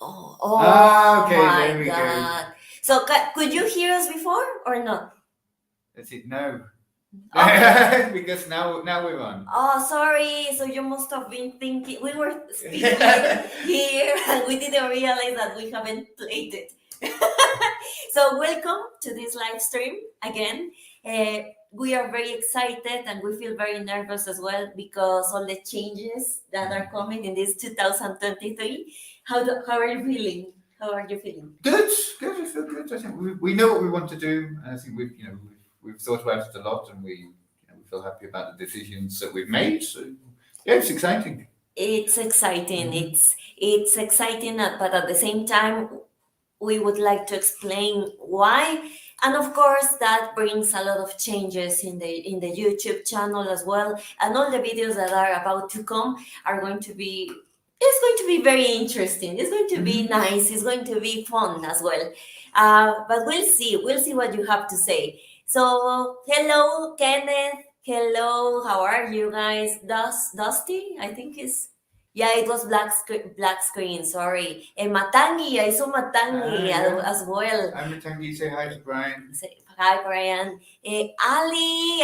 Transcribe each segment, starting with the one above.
Oh Okay, there my we go. God. So could you hear us before or not? That's it. No. Okay. Because now we're on. Oh, sorry. So you must have been thinking we were speaking here and we didn't realize that we haven't played it. So welcome to this live stream again. We are very excited and we feel very nervous as well because all the changes that are coming in this 2023. How are you feeling? How are you feeling? Good. I feel good. I think we know what we want to do. And I think we've thought about it a lot, and we feel happy about the decisions that we've made. So yeah, it's exciting. It's exciting. Mhm. It's exciting, but at the same time, we would like to explain why, and of course that brings a lot of changes in the YouTube channel as well, and all the videos that are about to come are going to be, it's going to be very interesting, it's going to be nice, it's going to be fun as well. But we'll see what you have to say. So hello Kenneth, hello, how are you guys? Dusty, I think is, yeah, it was black screen. Sorry. And Matangi, I saw Matangi Yeah. as well. I'm Tangi. Say hi to Brian. Hi, Brian. Ali,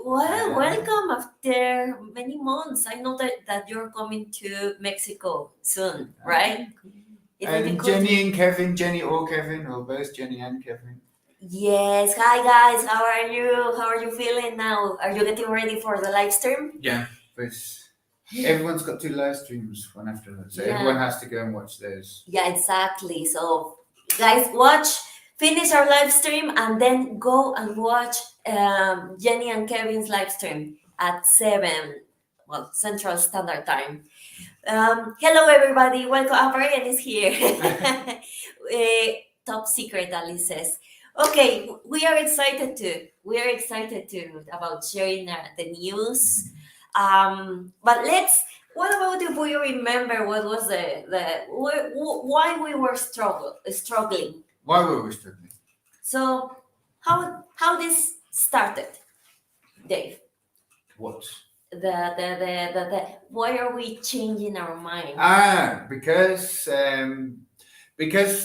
well, welcome after many months. I know that you're coming to Mexico soon, right? It will be And cool. Jenny and Kevin, Jenny or Kevin, or both Jenny and Kevin. Yes. Hi, guys. How are you? How are you feeling now? Are you getting ready for the live stream? Yeah, but everyone's got 2 live streams, one after another, so everyone has to go and watch those. Yeah, exactly. So, guys, finish our live stream, and then go and watch Jenny and Kevin's live stream at 7, well, Central Standard Time. Hello, everybody. Welcome. Brian is here. Top secret, Alice says. Okay, we are excited about sharing the news. But what about if we remember what was why we were struggling? Why were we struggling? So how this started, Dave? What? The why are we changing our mind? Because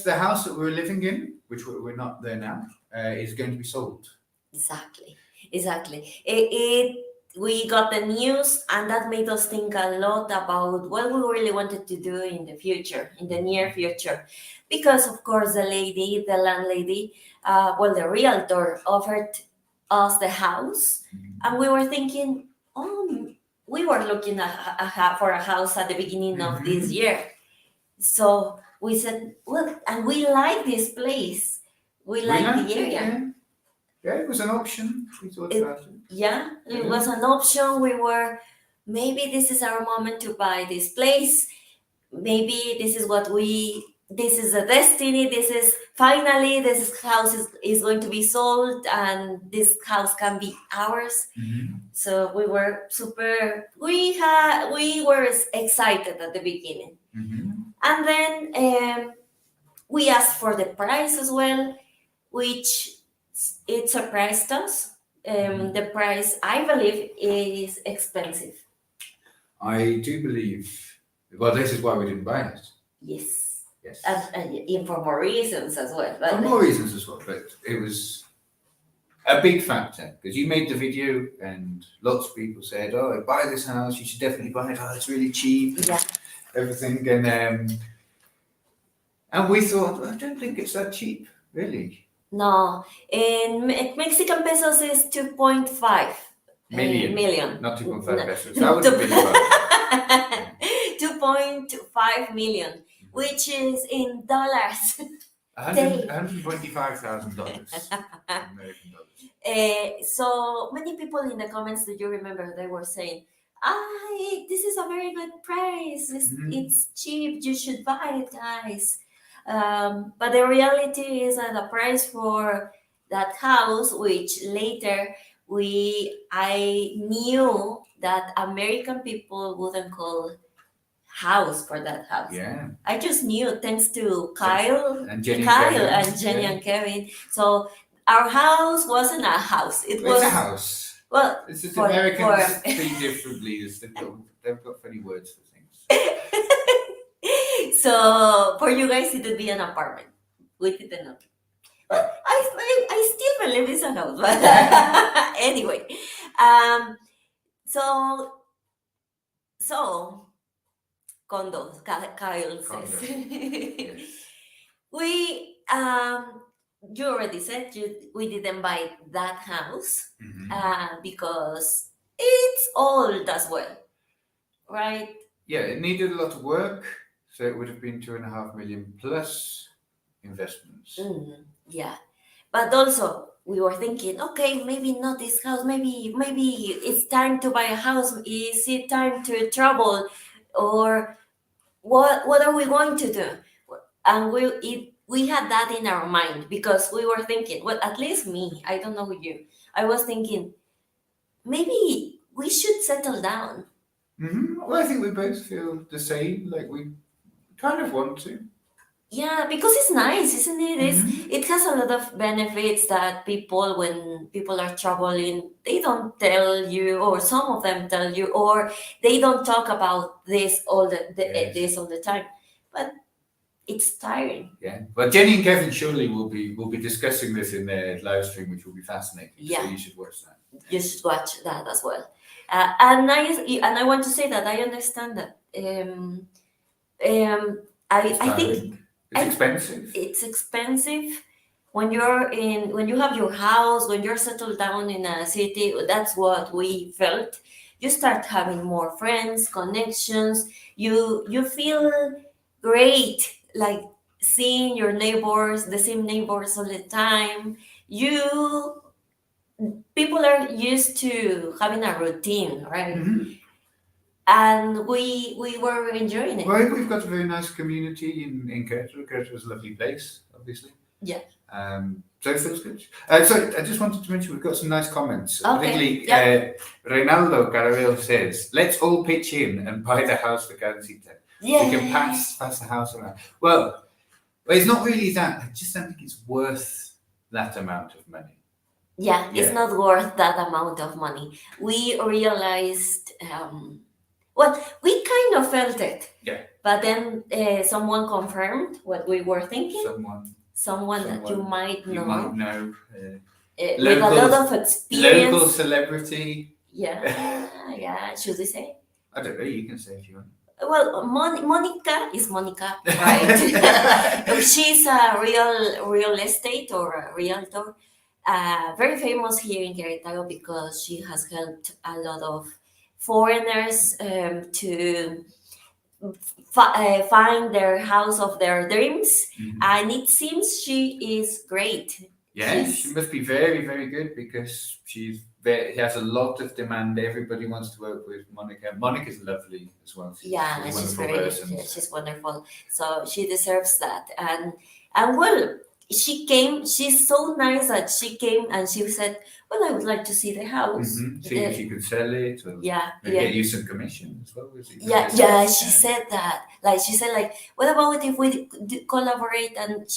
the house that we were living in, which we're not there now, is going to be sold. Exactly. We got the news, and that made us think a lot about what we really wanted to do in the future, in the near future, because of course the landlady, the realtor offered us the house, and we were thinking, oh, we were looking for a house at the beginning of this year, so we said, well, and we like this place, we like the area. Yeah, it was an option. We thought about it. Yeah, it was an option. We were, maybe this is our moment to buy this place. Maybe this is this is a destiny. Finally, this house is going to be sold, and this house can be ours. So we were we were excited at the beginning. And then we asked for the price as well, which it surprised us. The price, I believe, is expensive. I do believe. Well, this is why we didn't buy it. Yes. And for more reasons as well. For more reasons as well, but it was a big factor because you made the video and lots of people said, "Oh, buy this house. You should definitely buy it. Oh, it's really cheap." Yeah. Everything, and we thought, I don't think it's that cheap, really. No, in Mexican pesos is 2.5 million. Not 2.5 pesos. That would have been about 2.5 million, which is in dollars. $125,000 American dollars. So many people in the comments, do you remember, they were saying, this is a very good price. It's cheap. You should buy it, guys. But the reality is that the price for that house, which later I knew that American people wouldn't call house for that house. Yeah. I just knew, thanks to Kyle and Jenny and Kevin. So our house wasn't a house. It's a house. Well, it's just Americans speak differently. They've got funny words for things. So for you guys, it would be an apartment. We didn't know. But I still believe it's a house. But anyway, um, so so condos. Kyle says. Condo. Yes. We you already said we didn't buy that house Mhm. because it's old as well, right? Yeah, it needed a lot of work, so it would have been 2.5 million plus investments. Yeah, but also we were thinking, okay, maybe not this house. Maybe it's time to buy a house. Is it time to travel, or what are we going to do? And we had that in our mind because we were thinking, well, at least me, I don't know you, I was thinking maybe we should settle down. Well, I think we both feel the same. Like we kind of want to. Yeah, because it's nice, isn't it? Mhm. It has a lot of benefits that people, when people are traveling, they don't tell you, or some of them tell you, or they don't talk about this Yes. this all the time. But it's tiring. Yeah. Well, Jenny and Kevin surely will be discussing this in their live stream, which will be fascinating. So Yeah. you should watch that. You should watch that as well. And I want to say that I understand that. It's I think tiring. It's expensive. it's expensive when you have your house, when you're settled down in a city. That's what we felt. You start having more friends, connections. You feel great, like seeing your neighbors, the same neighbors all the time. You People are used to having a routine, right? Mhm. And we were enjoying it. Well, we've got a very nice community in Querétaro. Querétaro is a lovely place, obviously. Yeah. So it feels good. So I just wanted to mention we've got some nice comments. Okay, Particularly, yeah. Reynaldo Caraveo says, "Let's all pitch in and buy the house for Carmencita. Yeah. We can pass the house around." Well, it's not really that. I just don't think it's worth that amount of money. Yeah, it's Yeah. not worth that amount of money. We realized, well, we kind of felt it. Yeah. But then someone confirmed what we were thinking. Someone that you might know. You might know. With a lot of experience. Local celebrity. Yeah, yeah. Should we say? I don't know. You can say if you want. Well, Monica is Monica, right? She's a real estate or a realtor, very famous here in Querétaro because she has helped a lot of foreigners to find their house of their dreams, and it seems she is great. Yeah, she must be very, very good because she has a lot of demand. Everybody wants to work with Monica. Monica's lovely as well. She's wonderful. So she deserves that. And well, she came. She's so nice that she came and she said, "Well, I would like to see the house. See if you could sell it, or get you some commission as well." She said that. Like she said, like, what about if we collaborate and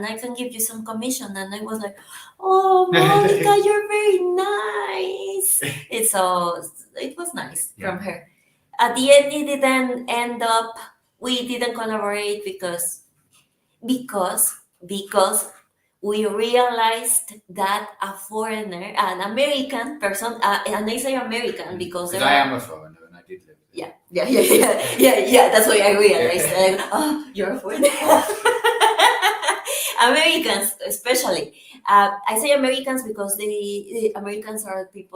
I can give you some commission? And I was like, oh, Monica, you're very nice. It was nice from her. At the end, it didn't end up. We didn't collaborate because we realized that a foreigner, an American person, and I say American because I am a foreigner and I did live there. Yeah. That's why I realized. Oh, you're a foreigner. Americans, especially. I say Americans because the Americans are the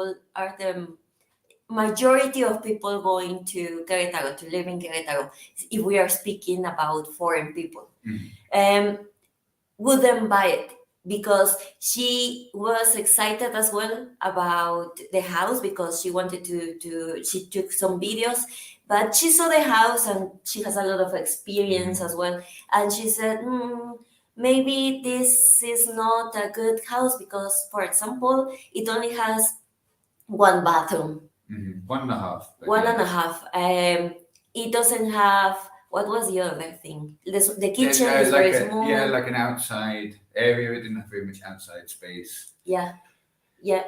majority of people going to Querétaro, to live in Querétaro, if we are speaking about foreign people. Wouldn't buy it because she was excited as well about the house because she wanted she took some videos, but she saw the house and she has a lot of experience as well, and she said, maybe this is not a good house because, for example, it only has one bathroom. 1.5. One and a half. It doesn't have, what was the other thing? The kitchen is very small. Yeah, like an outside area. It didn't have very much outside space. Yeah.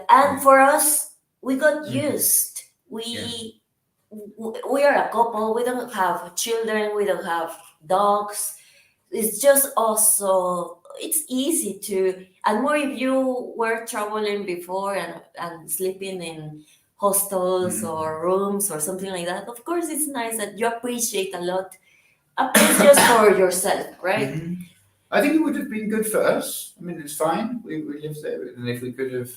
And for us, we got used. we are a couple. We don't have children. We don't have dogs. It's just also it's easy to, and more if you were traveling before and sleeping in hostels Mm. or rooms or something like that. Of course, it's nice that you appreciate a lot a place just for yourself, right? Mhm. I think it would have been good for us. I mean, it's fine. We live there, and if we could have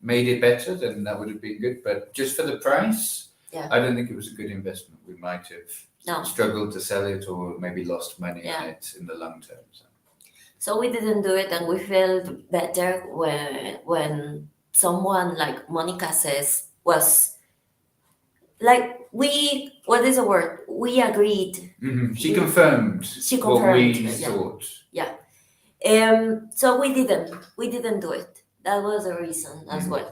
made it better, then that would have been good. But just for the price, Yeah. I don't think it was a good investment. We might have No. struggled to sell it or maybe lost money Yeah. on it in the long term. So. So we didn't do it, and we felt better when someone like Monica says was like we what is the word? We agreed. She confirmed She what confirmed, we yeah. thought. So we didn't do it. That was the reason as Mhm. well.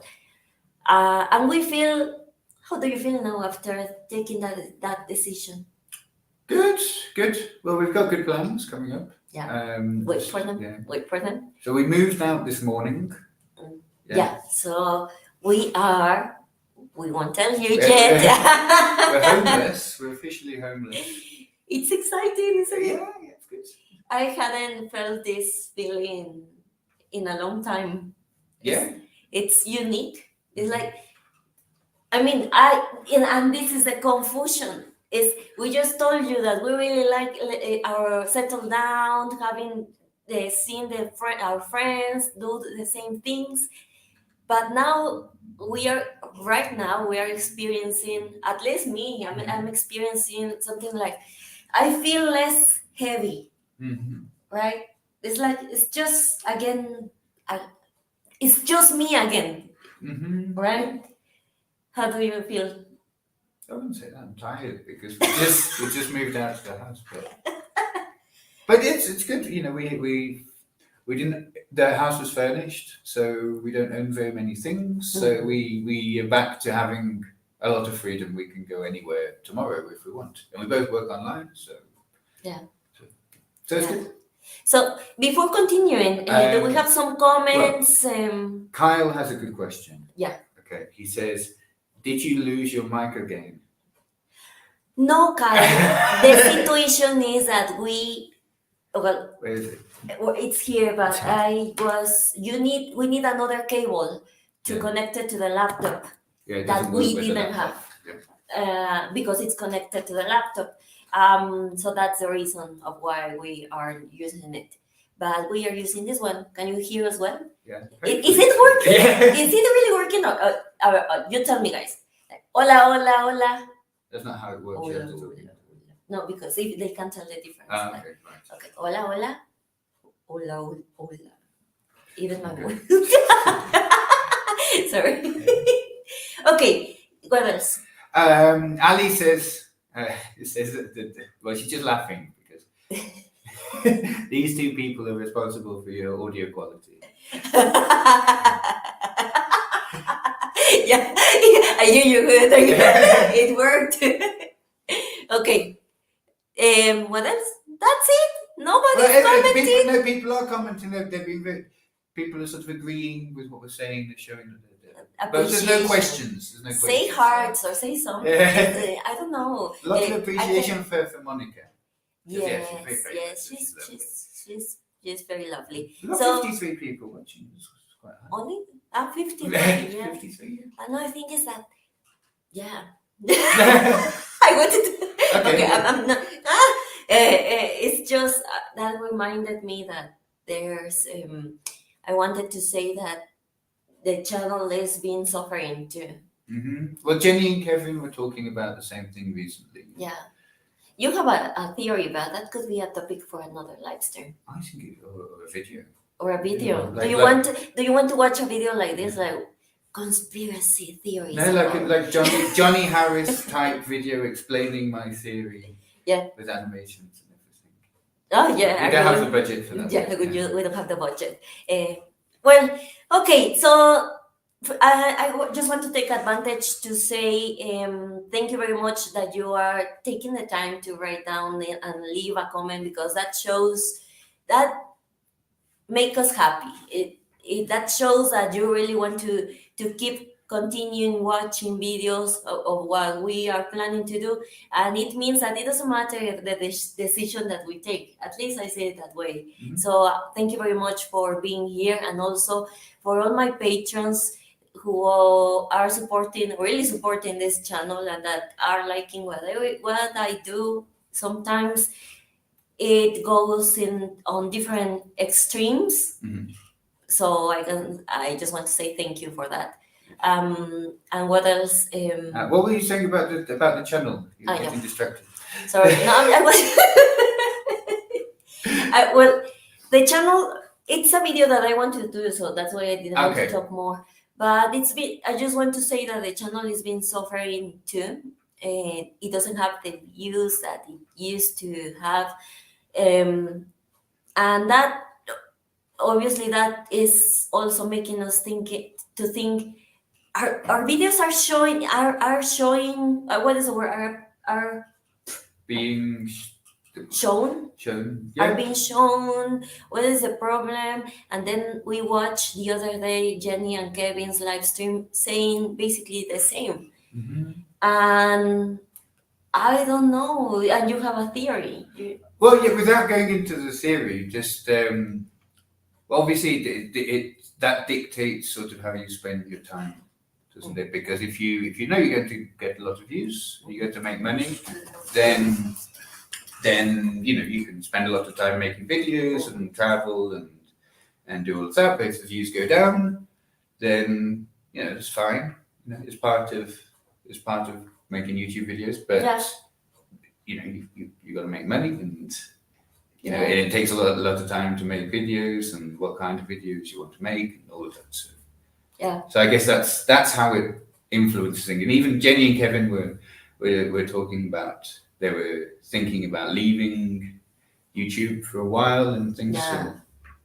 And we feel. How do you feel now after taking that decision? Good, good. Well, we've got good plans coming up. Yeah. Wait for them. Yeah. Wait for them. So we moved out this morning. Mm. Yeah. Yeah. So we are. We won't tell you Yeah. yet. We're homeless. We're officially homeless. It's exciting, isn't it? Yeah, it's good. I hadn't felt this feeling in a long time. Yeah. It's unique. It's like, I mean, and this is the confusion. Is we just told you that we really like our settle down, having seen our friends do the same things, but now right now we are experiencing, at least me, I'm experiencing something like I feel less heavy, Mm-hmm. right? It's like it's just again, uh, it's just me again, Mm-hmm. right? How do you feel? I wouldn't say that. I'm tired because we just moved out of the house, but it's good. You know, we didn't. The house was furnished, so we don't own very many things. So we are back to having a lot of freedom. We can go anywhere tomorrow if we want, and we both work online. So Yeah. So it's Yeah. good. So before continuing, do we have some comments? Kyle has a good question. Yeah. Okay. He says, "Did you lose your mic again?" No, Kyle. The situation is that well, Where is it? it's here, but It's we need another cable to Yeah. connect it to the laptop Yeah, it that doesn't we work with the didn't laptop. have. Yeah. Because it's connected to the laptop. So that's the reason of why we are using it. But we are using this one. Can you hear as well? Yeah. Is it working? Yeah. Is it really working? You tell me, guys. Hola, hola, hola. That's not how it works. Hola, You have to hola, talk. hola. No, because if they can't tell the difference. Ah, Like, okay, right. okay. Hola, hola. Hola, hola, hola. Even my Okay. voice. Sorry. Okay. What else? Ali says, well, she's just laughing because these two people are responsible for your audio quality. Yeah, I knew you would. It worked. Okay. What else? That's it. Nobody's commenting. People are commenting. They're being people are sort of agreeing with what we're saying. They're showing that. But there's no questions. There's no Say questions. hearts or say something. Yeah. I don't know. A lot of appreciation for Monica. Yes, she's very, very yes, nice. she's very lovely. We've got So 53 people watching. It's quite high. only 53. Yeah. 53. And I think is that yeah. I wanted to, Okay. I'm not. It's just that reminded me that there's. I wanted to say that the channel is being suffering too. Mm-hmm. Well, Jenny and Kevin were talking about the same thing recently. Yeah, you have a theory about that. Could be a topic for another live stream I think or a video. or a video. Yeah, do you want to watch a video like this, like conspiracy theories? No, like Johnny Harris type video explaining my theory. Yeah. With animations and everything. Oh yeah. We don't have the budget for that. Yeah, we don't have the budget. Well, okay, so I just want to take advantage to say thank you very much that you are taking the time to write down and leave a comment, because that shows that make us happy. That shows that you really want to keep continuing watching videos of what we are planning to do, and it means that it doesn't matter if the decision that we take. At least I say it that way. Mhm. So thank you very much for being here, and also for all my patrons who are supporting, really supporting this channel, and that are liking what I do. Sometimes it goes in on different extremes, Mhm. so I just want to say thank you for that. And what else? What were you saying about the channel? You're I know. getting distracted. Sorry, no, I was. Well, the channel. It's a video that I wanted to do, so that's why I didn't want to Okay. talk more. But it's been. I just want to say that the channel has been suffering too. It doesn't have the views that it used to have, and that obviously that is also making us think our videos are showing what is the word are Being shown shown. are Yeah. being shown. What is the problem? And then we watched the other day Jenny and Kevin's live stream saying basically the same, Hmm. and I don't know, and you have a theory. Well, yeah. Without going into the theory, just obviously that dictates sort of how you spend your time, doesn't it? Because if you know you're going to get a lot of views, you're going to make money, then you can spend a lot of time making videos and travel and do all of that. But if the views go down, then it's fine. It's part of making YouTube videos. But Yeah. you got to make money, and Yeah. it takes a lot of time to make videos and what kind of videos you want to make and all of that. So I guess that's how it influences things. And even Jenny and Kevin were talking about, they were thinking about leaving YouTube for a while and things.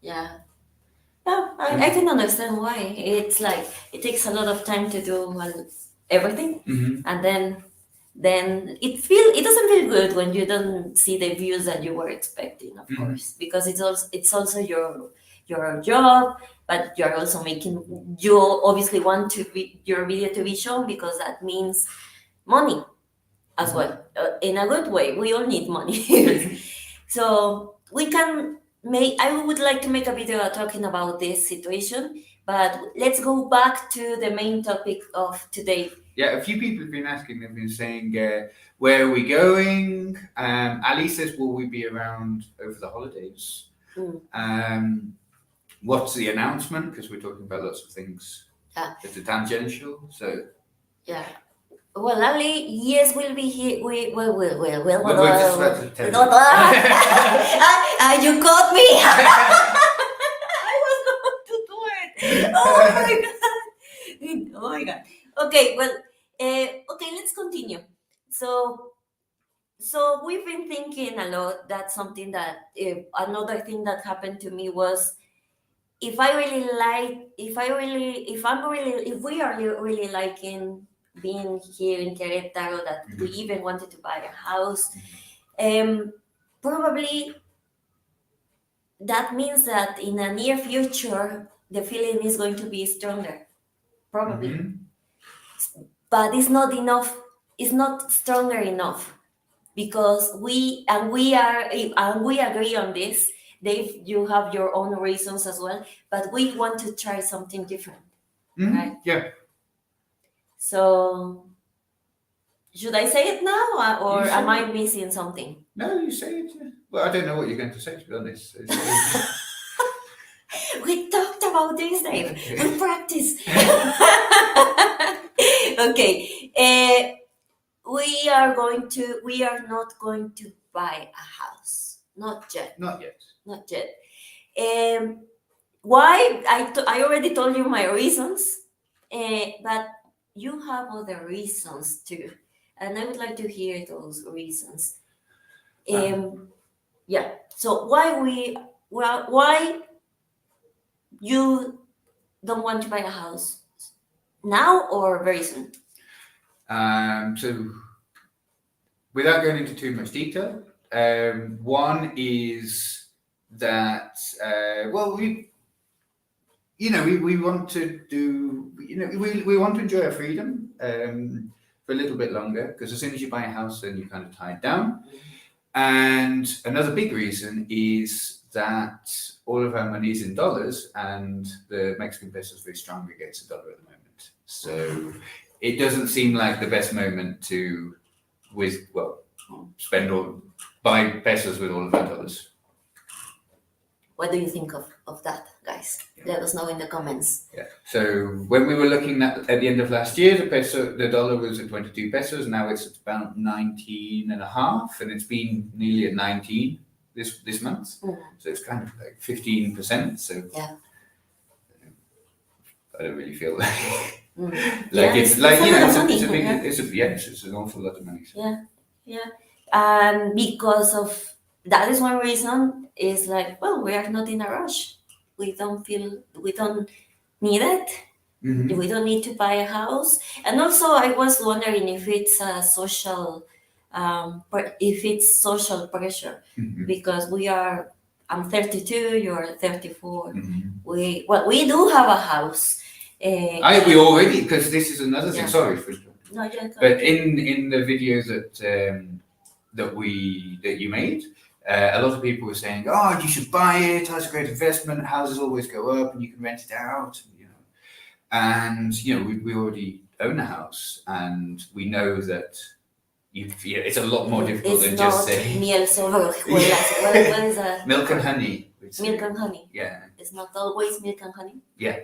Yeah. I can understand why. It's like it takes a lot of time to do everything, Mhm. and then it doesn't feel good when you don't see the views that you were expecting, of course, because it's also your job, but you're also you obviously want your video to be shown because that means money as well, in a good way. We all need money. So I would like to make a video talking about this situation, but let's go back to the main topic of today. Yeah, a few people have been asking, they've been saying, where are we going? Ali says, will we be around over the holidays? What's the announcement? Because we're talking about lots of things. Yeah. It's a tangential, so. Yeah. Well, Ali, yes, we'll be here. We're just about to tell you. You caught me. I was going to do it. Oh my god. Oh my god. Okay, well, okay, let's continue. So we've been thinking a lot. That's something that another thing that happened to me was if we are really liking being here in Querétaro, that we even wanted to buy a house, probably that means that in a near future the feeling is going to be stronger, probably. But it's not enough. It's not stronger enough because we agree on this. Dave, you have your own reasons as well, but we want to try something different, right? Yeah. So, should I say it now, or You am say I missing something? No, you say it. Yeah. Well, I don't know what you're going to say, to be honest. We talked about this, Dave. We practiced. Okay. We are not going to buy a house. Not yet. Not yet. Not yet. Why? I already told you my reasons, but you have other reasons too, and I would like to hear those reasons. Yeah. So why you don't want to buy a house now or very soon? So, without going into too much detail, one is that we want to do, we want to enjoy our freedom for a little bit longer, because as soon as you buy a house, then you're kind of tied down. And another big reason is that all of our money is in dollars, and the Mexican peso is very strong against the dollar at the moment. So it doesn't seem like the best moment to buy pesos with all of our dollars. What do you think of that, guys? Let us know in the comments. Yeah. So when we were looking at the end of last year, the dollar was at 22 pesos. Now it's at about 19 and a half, and it's been nearly at 19 this month. So it's kind of like 15%. So yeah, I don't really feel like it's it's an awful lot of money. So. Yeah, and because of that is one reason is like, well, we are not in a rush. We don't need it. Mm-hmm. We don't need to buy a house. And also, I was wondering if it's a social, if it's social pressure, Mm-hmm. because I'm 32, you're 34. Mm-hmm. We do have a house. We already, because this is another thing. Yeah. Sorry for. No, yeah, But in the videos that you made, a lot of people were saying, "Oh, you should buy it. It's a great investment. Houses always go up, and you can rent it out." And we already own a house, and we know that it's a lot more difficult than just saying miel sobre hojuelas. What is that? milk and honey. Milk and honey. Yeah. It's not always milk and honey. Yeah.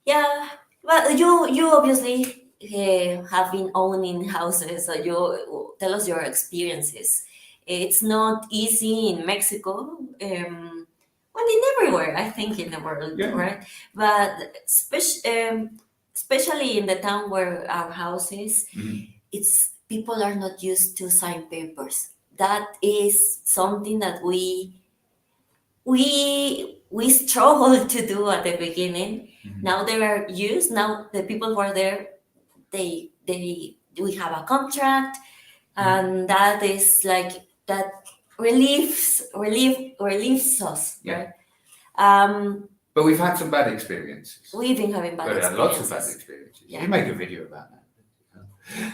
Yeah, but you obviously have been owning houses, so you tell us your experiences. It's not easy in Mexico, well, in everywhere, I think, in the world, Yeah. right? But especially in the town where our house is, Mm-hmm. it's people are not used to sign papers. That is something that we struggled to do at the beginning. Mm-hmm. Now they are used. Now the people who are there, we have a contract, and that is like that relieves us, Yeah. right? But we've had some bad experiences. We've been having bad experiences. Lots of bad experiences. Yeah. You make a video about that.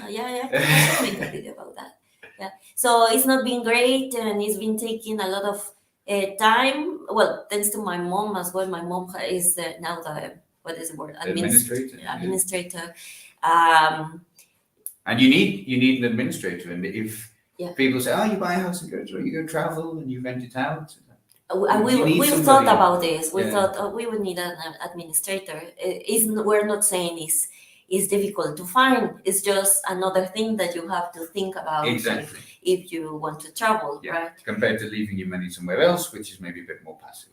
Yeah, I should make a video about that. Yeah. So it's not been great, and it's been taking a lot of time. Well, thanks to my mom as well. My mom is now the what is the word? Administrator. Administrator. And you need an administrator, and if Yeah. people say, "Oh, you buy a house and you go travel and you rent it out," we somebody. thought about this. We Yeah. thought we would need an administrator. We're not saying is difficult to find. It's just another thing that you have to think about. Exactly. If you want to travel, Yeah. right? Compared to leaving your money somewhere else, which is maybe a bit more passive.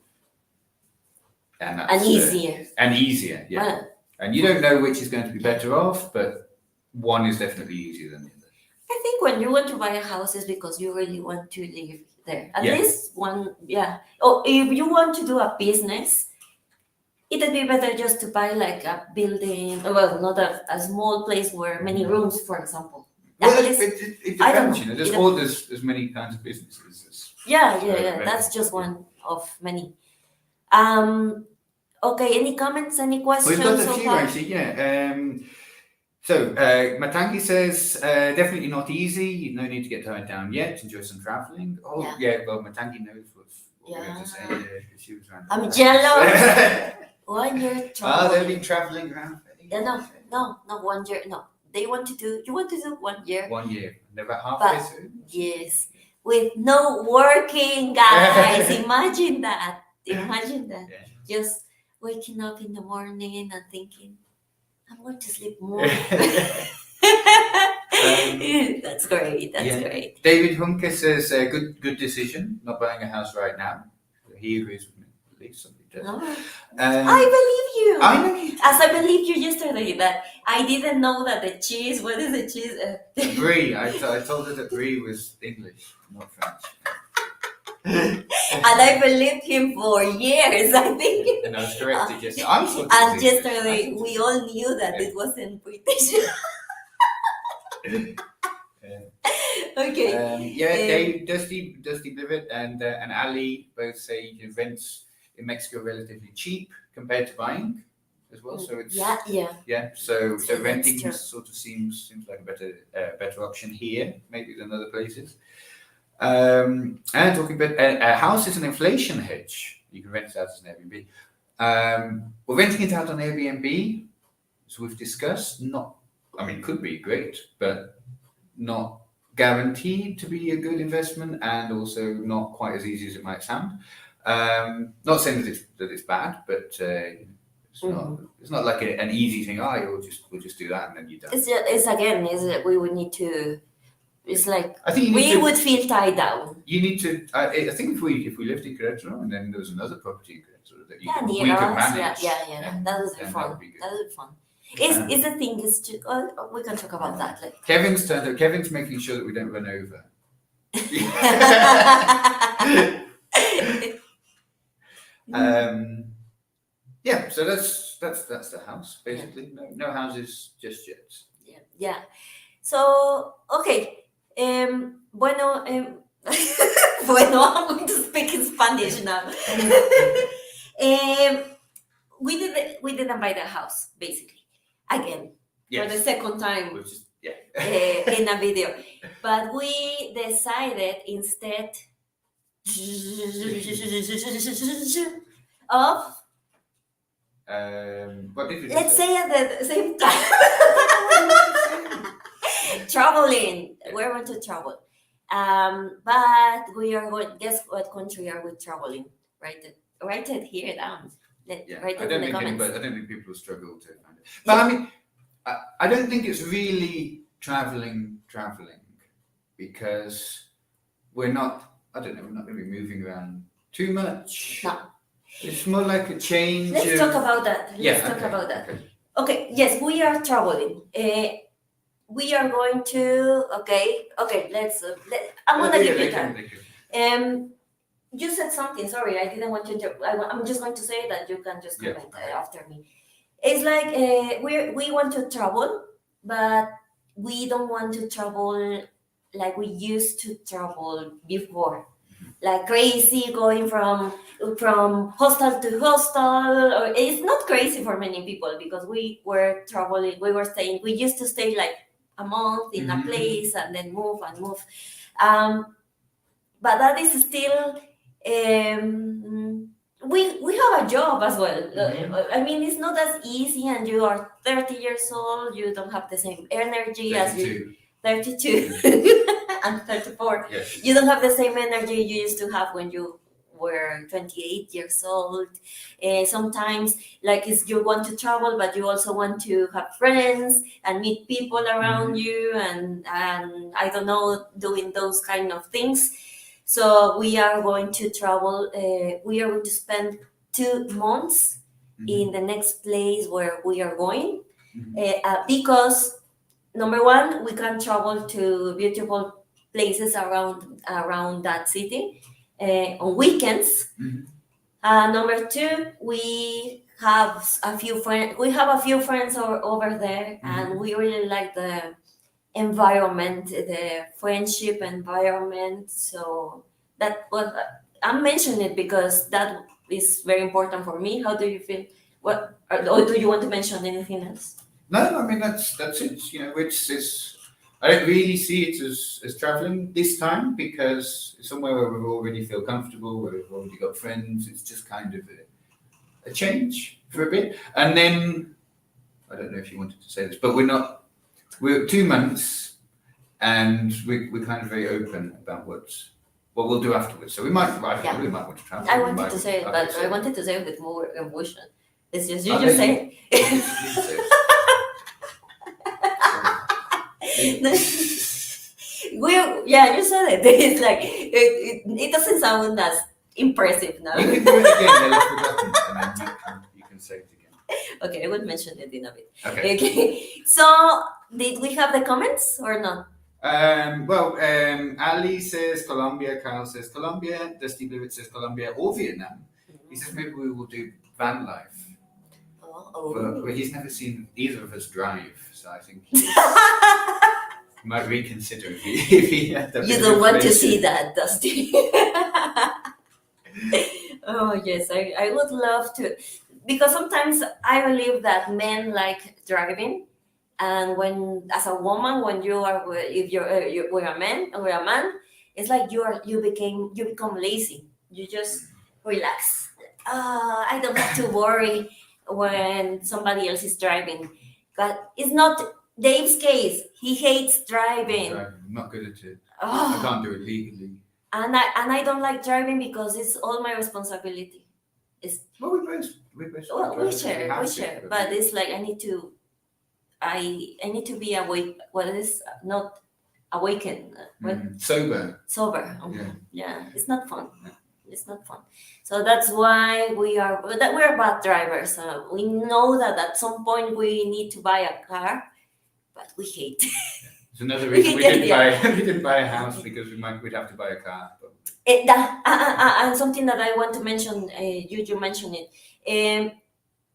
And easier. Yeah. Well, And you don't know which is going to be better off, but one is definitely easier than the other. I think when you want to buy a house is because you really want to live there. At Yeah. least one, yeah. Or if you want to do a business, it would be better just to buy like a building, well, not a small place where many rooms, for example. Well, At least- it I don't depends. know. There's many kinds of businesses. Yeah. Right. That's just one of many. Okay, any comments, any questions? We've got a so few far? actually, yeah. So Matangi says, definitely not easy. No need to get tied down yet. Enjoy some traveling. Oh, yeah. Well, Matangi knows what we're going to say. Yeah, 'cause she was around. I'm jealous. 1 year They've travel. been traveling around. No, 1 year. No, you want to do 1 year. 1 year. Never halfway But- through. Yes, with no working, guys. Imagine that. Yeah. Just waking up in the morning and thinking, I'm going to sleep more. That's great. That's Yeah. great. David Hunker says, good decision, not buying a house right now. He agrees with me. At least somebody does. All right. Um, I believe you. I know you. As I believed you yesterday that I didn't know that the cheese. What is the cheese? Brie. I told her that Brie was English, not French. And I believed him for years. I think. And I was corrected yesterday. I'm so And yesterday we all knew that it wasn't British. Okay. Dave, Dusty Blivet and Ali both say in Mexico relatively cheap compared to buying as well. So it's yeah. So That's renting true. sort of seems like a better option here maybe than other places. And talking about a house is an inflation hedge. You can rent it out as an Airbnb. Well, renting it out on Airbnb, as we've discussed, could be great, but not guaranteed to be a good investment, and also not quite as easy as it might sound. Not saying that it's bad, but it's not like an easy thing. We'll just do that and then you're done. We would need to. It's like I think we would feel tied down. You need to. I think if we lived in Querétaro and then there was another property in Querétaro that we could manage. That would be fun. That would be fun. Is the thing is to, we can talk about that later. Kevin's making sure that we don't run over. So that's the house basically. No houses just yet. Yeah. So okay. Bueno, I'm going to speak in Spanish now. We didn't buy the house basically again for the second time. Which is, in a video, but we decided instead of what did we let's say at the same time traveling. We're going to travel, but we are going. Guess what country are we traveling? Write it here down. Write it in the comments. I don't think people will struggle to find it. But I mean, I don't think it's really traveling because we're not. I don't know. We're not going to be moving around too much. No. It's more like a change. Let's talk about that. About that. Okay. Yes, we are traveling. We are going to. Okay. Let's. I'm gonna give you time. You said something. Sorry, I didn't want to interrupt. I'm just going to say that you can just comment after me. It's like we want to travel, but we don't want to travel like we used to travel before, like crazy, going from hostel to hostel. Or it's not crazy for many people because we were traveling. We were staying. We used to stay like a month in a place and then move. But that is still. We have a job as well. I mean, it's not as easy, and you are 30 years old. You don't have the same energy 32. as you 32 and 34. Yes. You don't have the same energy you used to have when you were 28 years old. Sometimes, like, you want to travel, but you also want to have friends and meet people around you, and I don't know, doing those kind of things. So we are going to travel. We are going to spend 2 months in the next place where we are going, because number one, we can travel to beautiful places around that city on weekends. Number two, we have a few friends. We have a few friends over there, and we really like the environment, the friendship environment. So that was, I'm mentioning it because that is very important for me. How do you feel? What, or do you want to mention anything else? No, I mean that's it. You know, I don't really see it as traveling this time because it's somewhere where we already feel comfortable, where we've already got friends. It's just kind of a change for a bit. And then I don't know if you wanted to say this, but we're 2 months, and we're kind of very open about what we'll do afterwards. So we might want to travel. I wanted to say it, but I wanted to say it with more emotion. It's just you just say it. You said it. It's like it doesn't sound as impressive now. You can do it again. I've forgotten, and then you can say it again. Okay, I will mention it in a bit. Okay. So, did we have the comments or not? Ali says Colombia, Carl says Colombia, Dusty Blewett says Colombia or Vietnam. He says maybe we will do van life. But he's never seen either of us drive, so I think he might reconsider if he had that. You don't want to see that, Dusty. Oh yes, I would love to, because sometimes I believe that men like driving, and when as a woman, when you are if you're with a man, it's like you become lazy. You just relax. I don't have to worry when somebody else is driving. But it's not Dave's case. He hates driving. I'm not good at it. I Oh, can't do it legally. and I don't like driving because it's all my responsibility. It's Well, we both well, we drive because share, we have to, share, but it's like I need to be awake. What is not awakened? What Sober. sober? Yeah. Yeah, it's not fun. It's not fun. So that's why we're bad drivers. We know that at some point we need to buy a car, but we hate. It's another We reason we can didn't get buy we didn't buy a house because we'd have to buy a car. But and something that I want to mention. You mentioned it.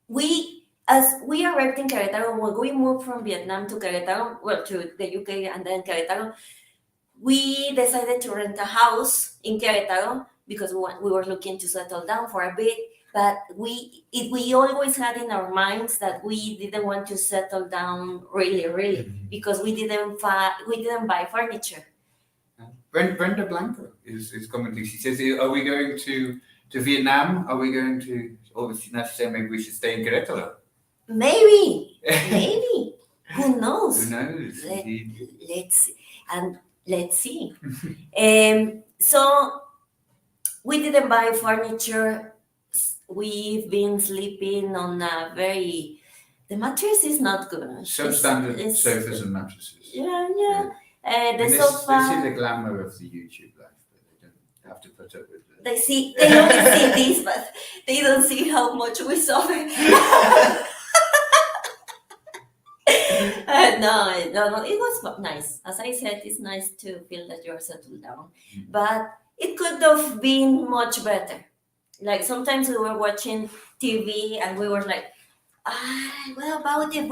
We as we arrived in Querétaro, when we moved from Vietnam to Querétaro, well, to the UK and then Querétaro, we decided to rent a house in Querétaro because we were looking to settle down for a bit. But we always had in our minds that we didn't want to settle down really because we didn't buy furniture. Brenda Blanco is commenting. She says, "Are we going to Vietnam? Are we going to?" Or now she's saying maybe we should stay in Querétaro. Maybe, who knows? Who knows? Let, Indeed. let's see. So we didn't buy furniture. We've been sleeping on a very. The mattress is not good. Substandard It's- sofas and mattresses. Yeah. I The mean, this sofa. is the glamour of the YouTube life, but they don't have to put up with it. They only see this, but they don't see how much we suffer. No, it was nice. As I said, it's nice to feel that you're settled down. But it could have been much better. Like sometimes we were watching TV and we were like, what about if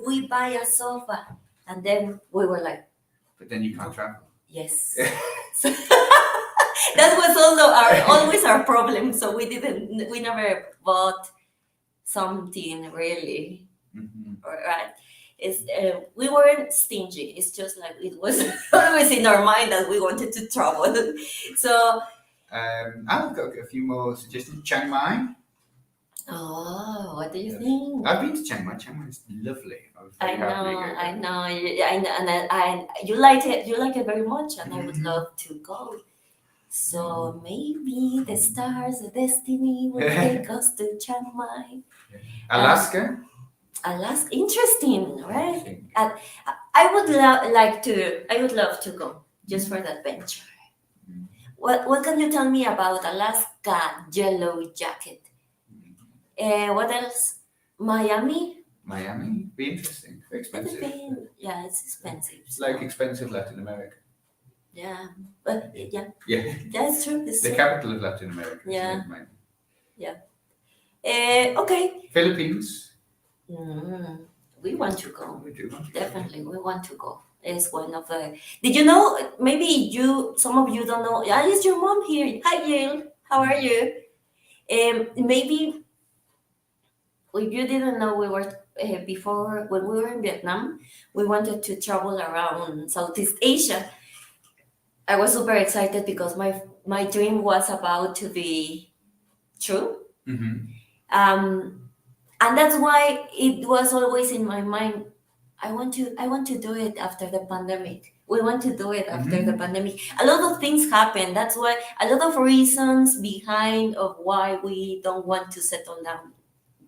we buy a sofa? And then we were like, But then you can't travel. yes. So that was always our problem. So we never bought something really. Right? We weren't stingy. It's just like it was always in our mind that we wanted to travel. So I've got a few more suggestions. Chiang Mai. what do you think? I've been to Chiang Mai. Chiang Mai is lovely. I was very happy to go there. I know, and you like it. You like it very much, and I would love to go. So maybe the stars, the destiny will take us to Chiang Mai. Alaska. Alaska, interesting, I right? think. I would I would love to go just for the adventure. What can you tell me about Alaska Yellow Jacket? What else? Miami? Miami. Be interesting. Expensive. Yeah, it's expensive. It's like expensive Latin America. Yeah, but yeah, Yeah. that's true. That's The true. capital of Latin America. Yeah. Isn't it, Okay. Philippines. We want to go. We do want to go. Definitely, we want to go. It's one of the. Did you know? Maybe some of you don't know. Yeah, is your mom here? Hi, Jill. How are you? Maybe if you didn't know, we were before when we were in Vietnam. We wanted to travel around Southeast Asia. I was super excited because my dream was about to be true. And that's why it was always in my mind. I want to do it after the pandemic. We want to do it after the pandemic. A lot of things happen. That's why a lot of reasons behind of why we don't want to settle down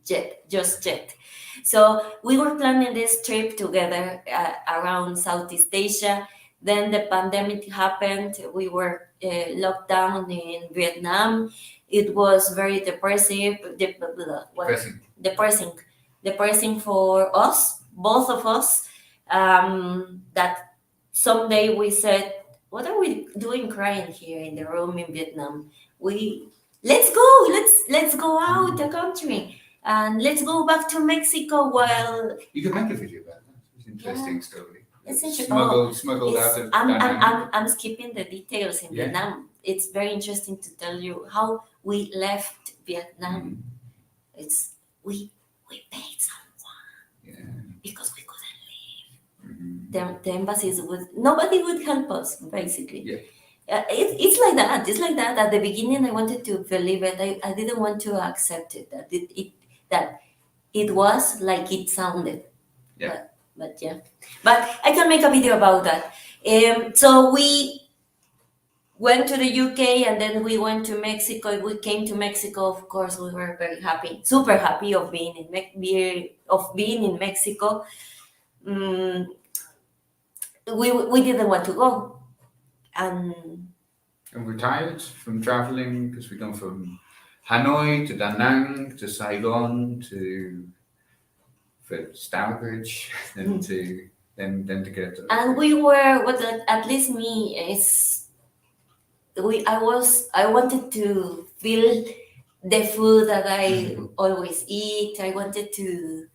just yet. So we were planning this trip together around Southeast Asia. Then the pandemic happened. We were locked down in Vietnam. It was very depressing for us, both of us. That someday we said, "What are we doing crying here in the room in Vietnam? Let's go. Let's go out the country and let's go back to Mexico." Well, You could make a video about that. It's an interesting story. it's interesting. Smuggled out of I'm skipping the details in Vietnam. It's very interesting to tell you how we left Vietnam, Mm. it's we paid someone Yeah. because we couldn't leave. Mhm. The embassies nobody would help us basically. Yeah. It's like that. It's like that. At the beginning, I wanted to believe it. I didn't want to accept it. That it was like it sounded. Yeah. But yeah. But I can make a video about that. So we went to the UK and then we went to Mexico. We came to Mexico. Of course, we were very happy, super happy of being in Mexico. Mm, we didn't want to go, and And we're tired from traveling because we've gone from Hanoi to Da Nang to Saigon to for Stourbridge, then to then to get to and we were what at least me is I wanted to feel the food that I always eat. I wanted to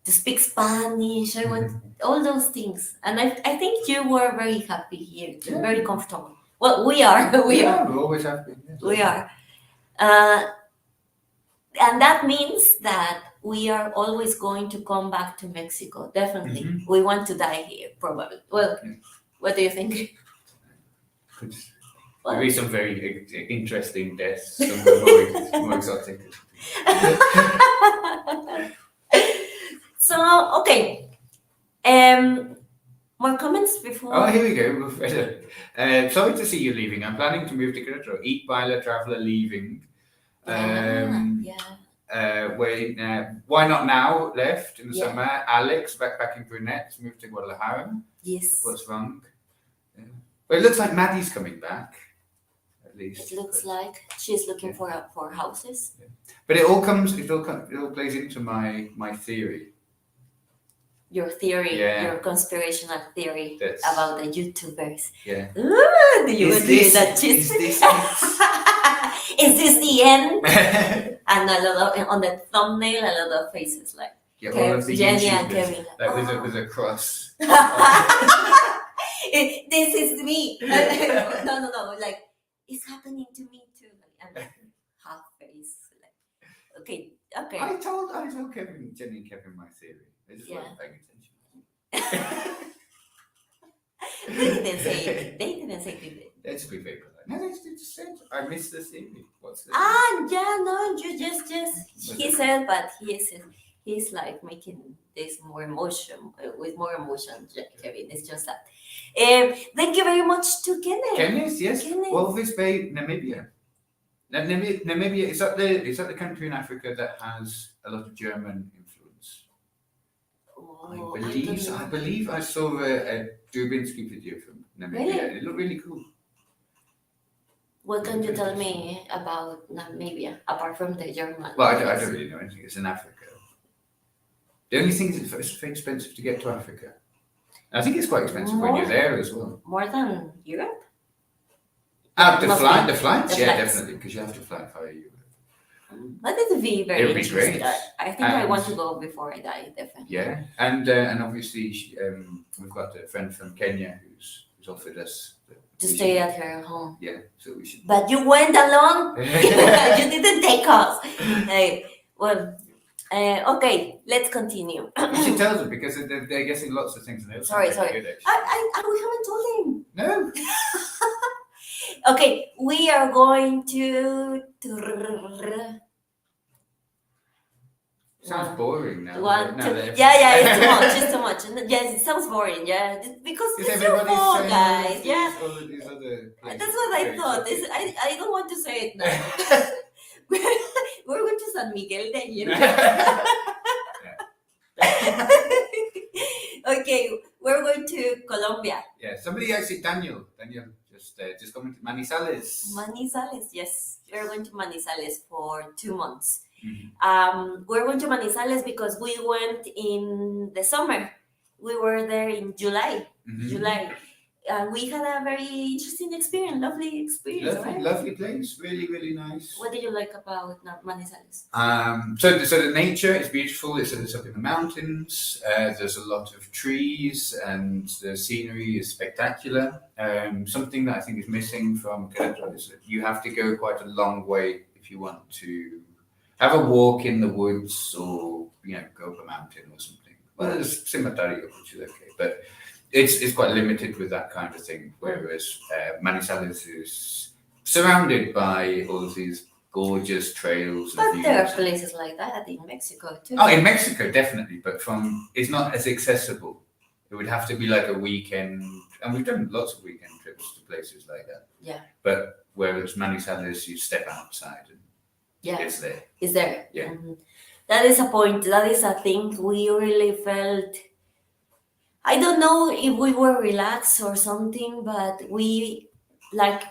speak Spanish. I want all those things, and I think you were very happy here too, Yeah. very comfortable. Well, we are, we yeah, are, we always have been. Yes. we are, uh, and that means that we are always going to come back to Mexico. Definitely, we want to die here, probably. Well, Yeah. what do you think? Could Well, maybe some very interesting deaths, some more exotic. so okay. More comments before? Oh, here we go. Sorry to see you leaving. I'm planning to move to Querétaro. Eat Baila Traveller leaving. Yeah. Why not now? Left in the Yeah. summer. Alex back in Brunette. Moved to Guadalajara. Yes. What's wrong? Yeah. Well, it looks like Maddie's coming back. At least It looks like she's looking for houses. Yeah. But it all plays into my theory. Your theory, Yeah. your conspirational theory about the YouTubers. Yeah. Ooh, do you Is agree this- that is this Is this the end? And a lot of, on the thumbnail, a lot of faces like Yeah, all of the Jenny and YouTubers, Kevin. like with a cross. This is me. No. Like it's happening to me too. Like, and half face. Like, okay. I told Jenny and Kevin my theory. They just weren't paying attention. They didn't say it. They didn't say it. Let's be very polite. No, they just said I missed the theory. What's the Yeah, no, you just he said, but he's like making this more emotion with more emotion. Kevin, it's just that. Thank you very much to Kenneth. Kenneth, yes. Kenneth. Walvis Bay, Namibia. Namibia is that the country in Africa that has a lot of German influence. Oh, I believe I saw a Dubinsky video from Namibia. Really? It looked really cool. What can you tell me about Namibia apart from the German? Well, I don't really know anything. It's in Africa. The only thing is it's very expensive to get to Africa. I think it's quite expensive when you're there as well. More than Europe? The flights, The flights. definitely, because you have to fly via Europe. But it would be very It would be interesting. great. I think I want to go before I die, definitely. Yeah, and obviously we've got a friend from Kenya who's offered us To stay at her home. Yeah, so we should. But you went alone? You didn't take us. Okay, let's continue. You should tell them because they're guessing lots of things. And Sorry. Good, We haven't told him. no. Okay, we are going to. Sounds boring now. It's too much. Yes, it sounds boring. Yeah, because it's your fault, guys. Yeah, These other that's what I thought. I don't want to say it now. We're going to San Miguel de Allende. Okay, we're going to Colombia. Yeah, somebody actually, Daniel, just coming to Manizales. Manizales, yes. We're going to Manizales for 2 months. Mhm. We're going to Manizales because we went in the summer. We were there in July. Mhm. We had a very interesting experience, lovely experience. Lovely place, really, really nice. What did you like about Manizales? So the nature is beautiful. It's up in the mountains. There's a lot of trees, and the scenery is spectacular. Something that I think is missing from Querétaro is that you have to go quite a long way if if you want to have a walk in the woods or go up a mountain or something. Well, there's Cemetery, which is okay, but it's quite limited with that kind of thing. Whereas Manizales is surrounded by all of these gorgeous trails and But views. there are places like that in Mexico too. Oh, in Mexico, definitely, but it's not as accessible. It would have to be like a weekend, and we've done lots of weekend trips to places like that. Yeah. But whereas Manizales, you step outside and it's there. It's there. Yeah. Mm-hmm. That is a point. That is a thing we really felt. I don't know if we were relaxed or something, but we like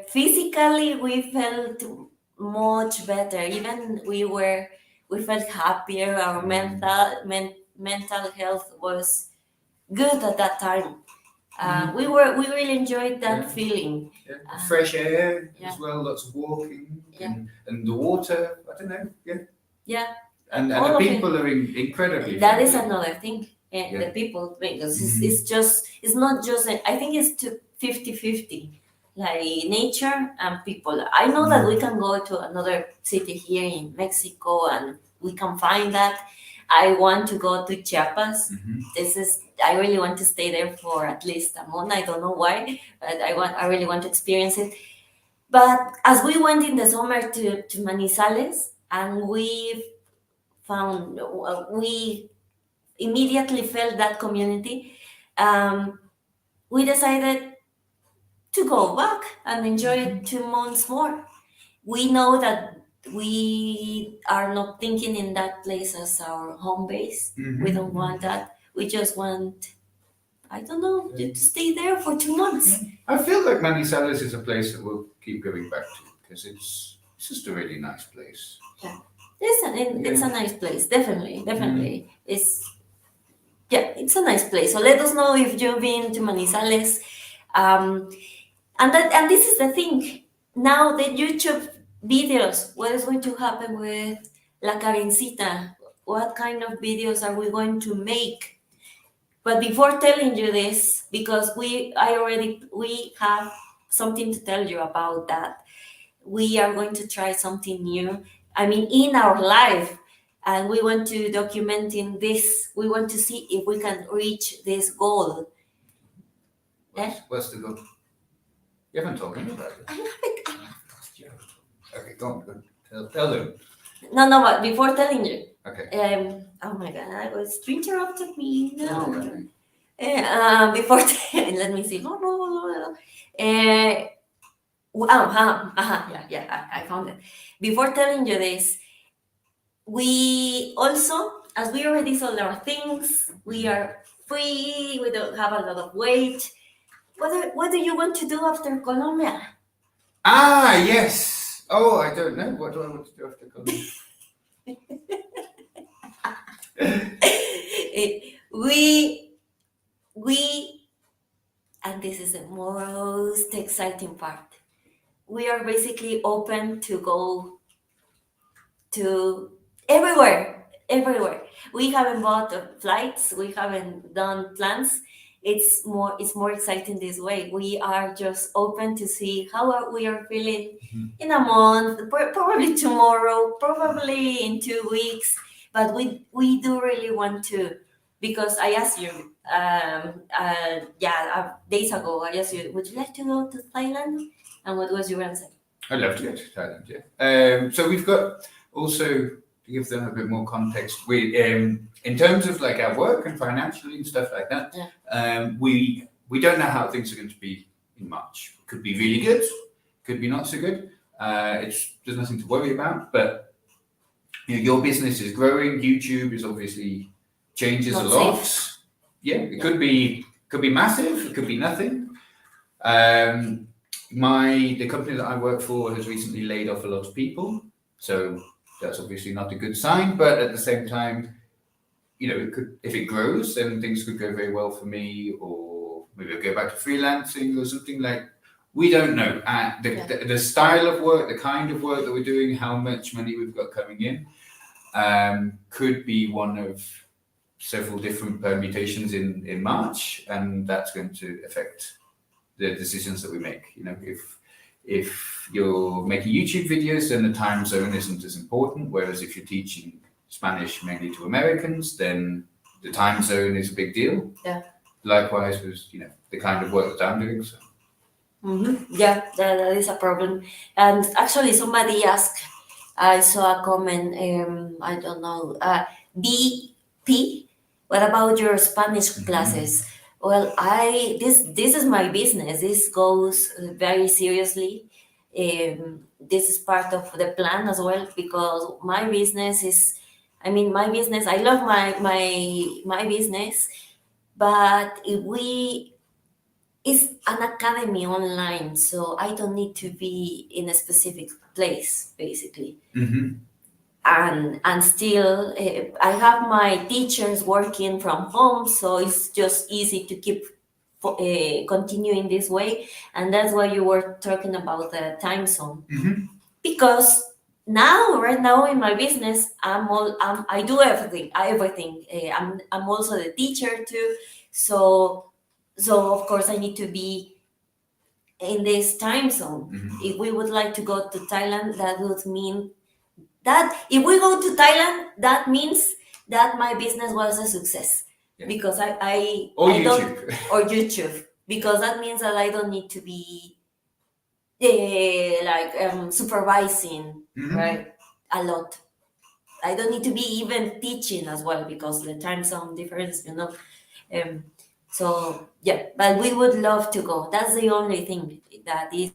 physically we felt much better. Even we felt happier. Our mental health was good at that time. We really enjoyed that feeling. Yeah. Fresh air yeah. as well, lots of walking, Yeah. and the water. I don't know. Yeah. Yeah. And all the of people are incredibly. That is friendly. another thing. Yeah. The people, because it's not just. I think it's 50-50, like nature and people. I know that we can go to another city here in Mexico and we can find that. I want to go to Chiapas. I really want to stay there for at least a month. I don't know why, but I really want to experience it. But as we went in the summer to Manizales, and we immediately felt that community, we decided to go back and enjoy it 2 months more. We know that we are not thinking in that place as our home base. We don't want that. We just want, I don't know, to stay there for 2 months. I feel like Manizales is a place that we'll keep going back to because it's just a really nice place. Yeah, it's a nice place. Definitely. It's a nice place. So let us know if you've been to Manizales. And this is the thing. Now the YouTube videos, what is going to happen with La Karencita? What kind of videos are we going to make? But before telling you this, because we have something to tell you about that. We are going to try something new. I mean, in our life, and we want to document in this. We want to see if we can reach this goal. What's the goal? You haven't told me about it. I have it. Okay, go on. Tell them. No, but before telling you. Okay. Oh my God, I was interrupted me. No. Okay. Before let me see. I found it. Before telling you this, we also, as we already sold our things, we are free. We don't have a lot of weight. What do you want to do after Colombia? Ah, yes. Oh, I don't know. What do I want to do after Colombia? we, and this is the most exciting part. We are basically open to go to everywhere. We haven't bought flights. We haven't done plans. It's more exciting this way. We are just open to see how we are feeling in a month, probably tomorrow, probably in 2 weeks. But we do really want to, because I asked you, days ago, I asked you, would you like to go to Thailand? And what was your answer? I'd love to go to Thailand, yeah. So we've got also, to give them a bit more context, we in terms of like our work and financially and stuff like that, we don't know how things are going to be in March. Could be really good, could be not so good. There's nothing to worry about, but your business is growing. YouTube is obviously changes Not a lot. safe. Yeah, it could be massive, it could be nothing. The company that I work for has recently laid off a lot of people, so that's obviously not a good sign. But at the same time, it could, if it grows, then things could go very well for me, or maybe I'll go back to freelancing or something. Like, we don't know. The style of work, the kind of work that we're doing, how much money we've got coming in, could be one of several different permutations in March, and that's going to affect the decisions that we make. if you're making YouTube videos, then the time zone isn't as important. Whereas if you're teaching Spanish mainly to Americans, then the time zone is a big deal. Yeah. Likewise with the kind of work that I'm doing. So. Yeah, that is a problem. And actually, somebody asked, I saw a comment, I don't know, BP, what about your Spanish classes? Well, this is my business. This goes very seriously. This is part of the plan as well because my business is, my business. I love my business, but if we it's an academy online, so I don't need to be in a specific place, basically. And still, I have my teachers working from home, so it's just easy to keep continuing this way. And that's why you were talking about the time zone, because right now in my business, I do everything. I'm also the teacher too, so of course I need to be in this time zone. If we would like to go to Thailand, that would mean that if we go to Thailand, that means that my business was a success. Yeah. Because I or I don't YouTube. or YouTube, because that means that I don't need to be supervising, right, a lot. I don't need to be even teaching as well because the time zone difference. So yeah, but we would love to go. That's the only thing that is.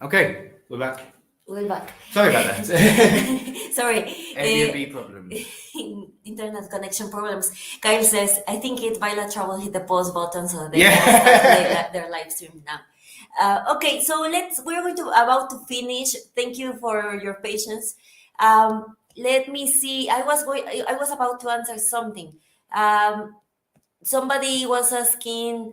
Okay, we're back. We're back. Sorry about that. Sorry. Airbnb problems. Internet connection problems. Kyle says, I think it's bilateral. Hit the pause button so they Yeah. can start their live stream now. Okay, so we're about to finish. Thank you for your patience. Let me see. I was about to answer something. Somebody was asking.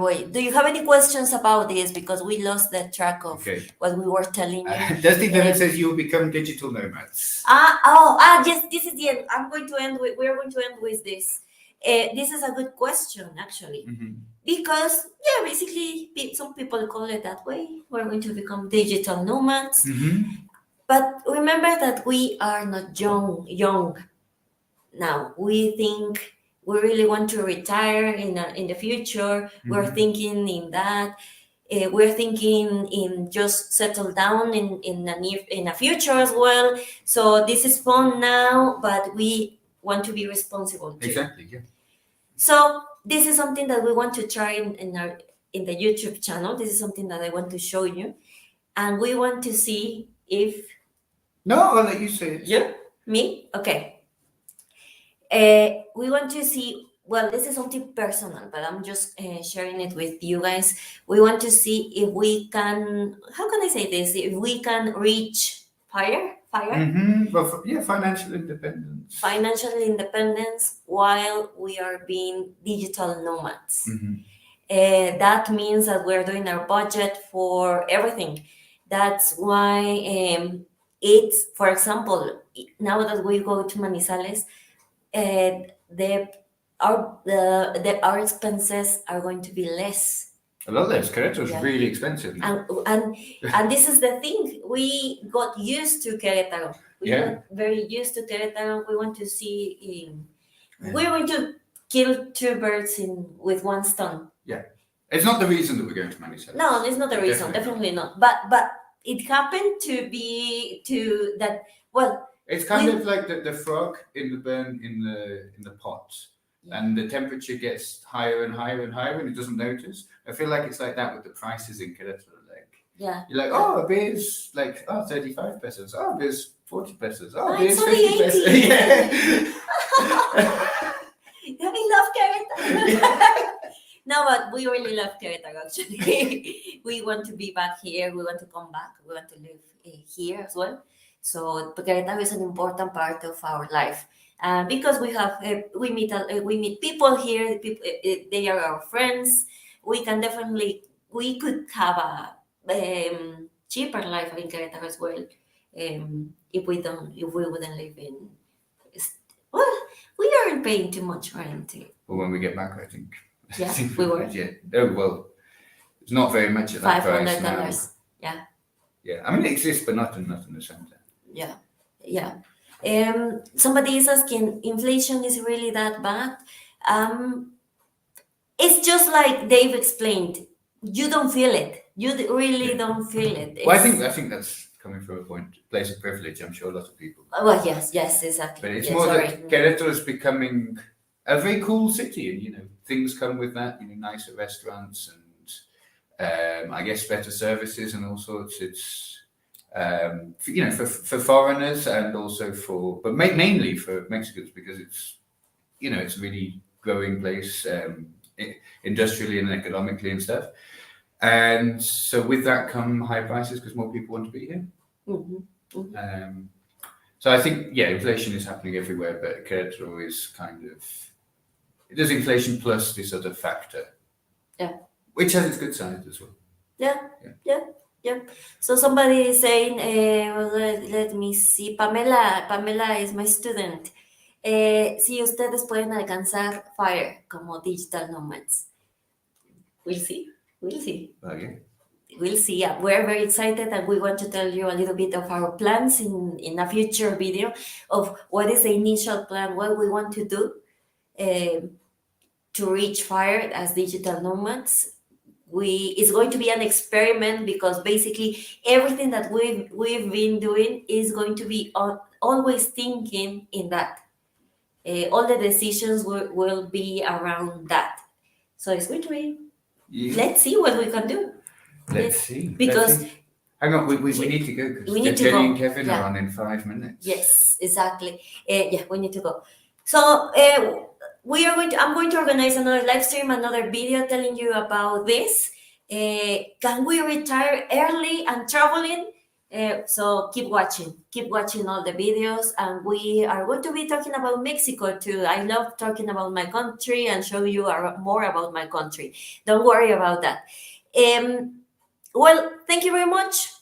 Wait. Do you have any questions about this? Because we lost the track of Okay. what we were telling you. Dusty Bennett says you will become digital nomads. Yes, this is the end. We are going to end with this. This is a good question, actually. Because, yeah, basically, some people call it that way. We're going to become digital nomads. But remember that we are not young now. We think we really want to retire in the future. We're Mhm. thinking in that. We're thinking in just settle down in a future as well. So this is fun now, but we want to be responsible too. Exactly. Yeah. So this is something that we want to try in the YouTube channel. This is something that I want to show you, and we want to see if No, I'll let you say it. you, me, okay. We want to see. Well, this is something personal, but I'm just sharing it with you guys. We want to see if we can. How can I say this? If we can reach fire, Well, yeah, financial independence. financial independence while we are being digital nomads. Mhm. That means that we're doing our budget for everything. That's why it's, for example, now that we go to Manizales, the our expenses are going to be less. A lot less. Querétaro is Yeah. really expensive now. And this is the thing. We got used to Querétaro. We Yeah. got very used to Querétaro. We want to see. Yeah. We're going to kill two birds with one stone. It's not the reason that we're going to Manizales. No, it's not the reason. Definitely not. But it happened to be to that. Well, It's kind of like the frog in the burn in the pot, and the temperature gets higher and higher and higher, and it doesn't notice. I feel like it's like that with the prices in Querétaro. Like yeah. you're like, oh, a beer's like 35 pesos. Oh, a beer's 40 pesos. Oh, a It's beer's only 50 pesos. 80. Yeah. I love Querétaro. No, but we really love Querétaro actually. We want to be back here. We want to come back. We want to live here as well. So Querétaro is an important part of our life. Because we meet people here. People, they are our friends. We could have a cheaper life in Querétaro as well. If we wouldn't live in, well, we aren't paying too much rent. Well, when we get back, I think. Yeah, we were. Yeah. Oh well, it's not very much at that price now. $500. Yeah. Yeah, I mean it exists, but not in the center. Yeah. Somebody is asking, inflation is really that bad? It's just like Dave explained. You don't feel it. You really Yeah. don't feel it. Well, I think that's coming from a place of privilege. I'm sure a lot of people. Well, yes, exactly. But it's Yes, more sorry. that Querétaro is becoming a very cool city, and things come with that. Nicer restaurants and I guess better services and all sorts. It's for foreigners and also but mainly for Mexicans because it's a really growing place industrially and economically and stuff. And so with that come high prices because more people want to be here. Mm-hmm. So I think, inflation is happening everywhere, but Querétaro is there's inflation plus this other factor. Yeah. Which has its good side as well. Yeah. So somebody is saying, let me see, Pamela is my student. Si ustedes pueden alcanzar FIRE como digital nomads. We'll see. Okay. We'll see. We're very excited and we want to tell you a little bit of our plans in a future video of what is the initial plan, what we want to do to reach FIRE as digital nomads. It's going to be an experiment because basically everything that we've been doing is going to be always thinking in that. All the decisions will be around that. So it's going to be. Yeah. Let's see what we can do. Let's see. Because hang on, we need to go because Jenny and Kevin are on in 5 minutes. Yes, exactly. We need to go. So I'm going to organize another live stream, another video telling you about this. Can we retire early and traveling? So keep watching all the videos, and we are going to be talking about Mexico too. I love talking about my country and show you more about my country. Don't worry about that. Well, thank you very much.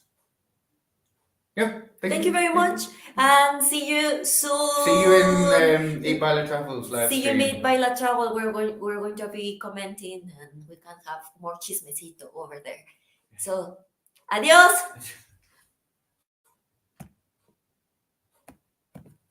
Yeah, thank you very much, and see you soon. See you in Eat Baila Travels live See stream. you in Eat Baila Travel. We're going to be commenting, and we can have more chismecito over there. So, adios.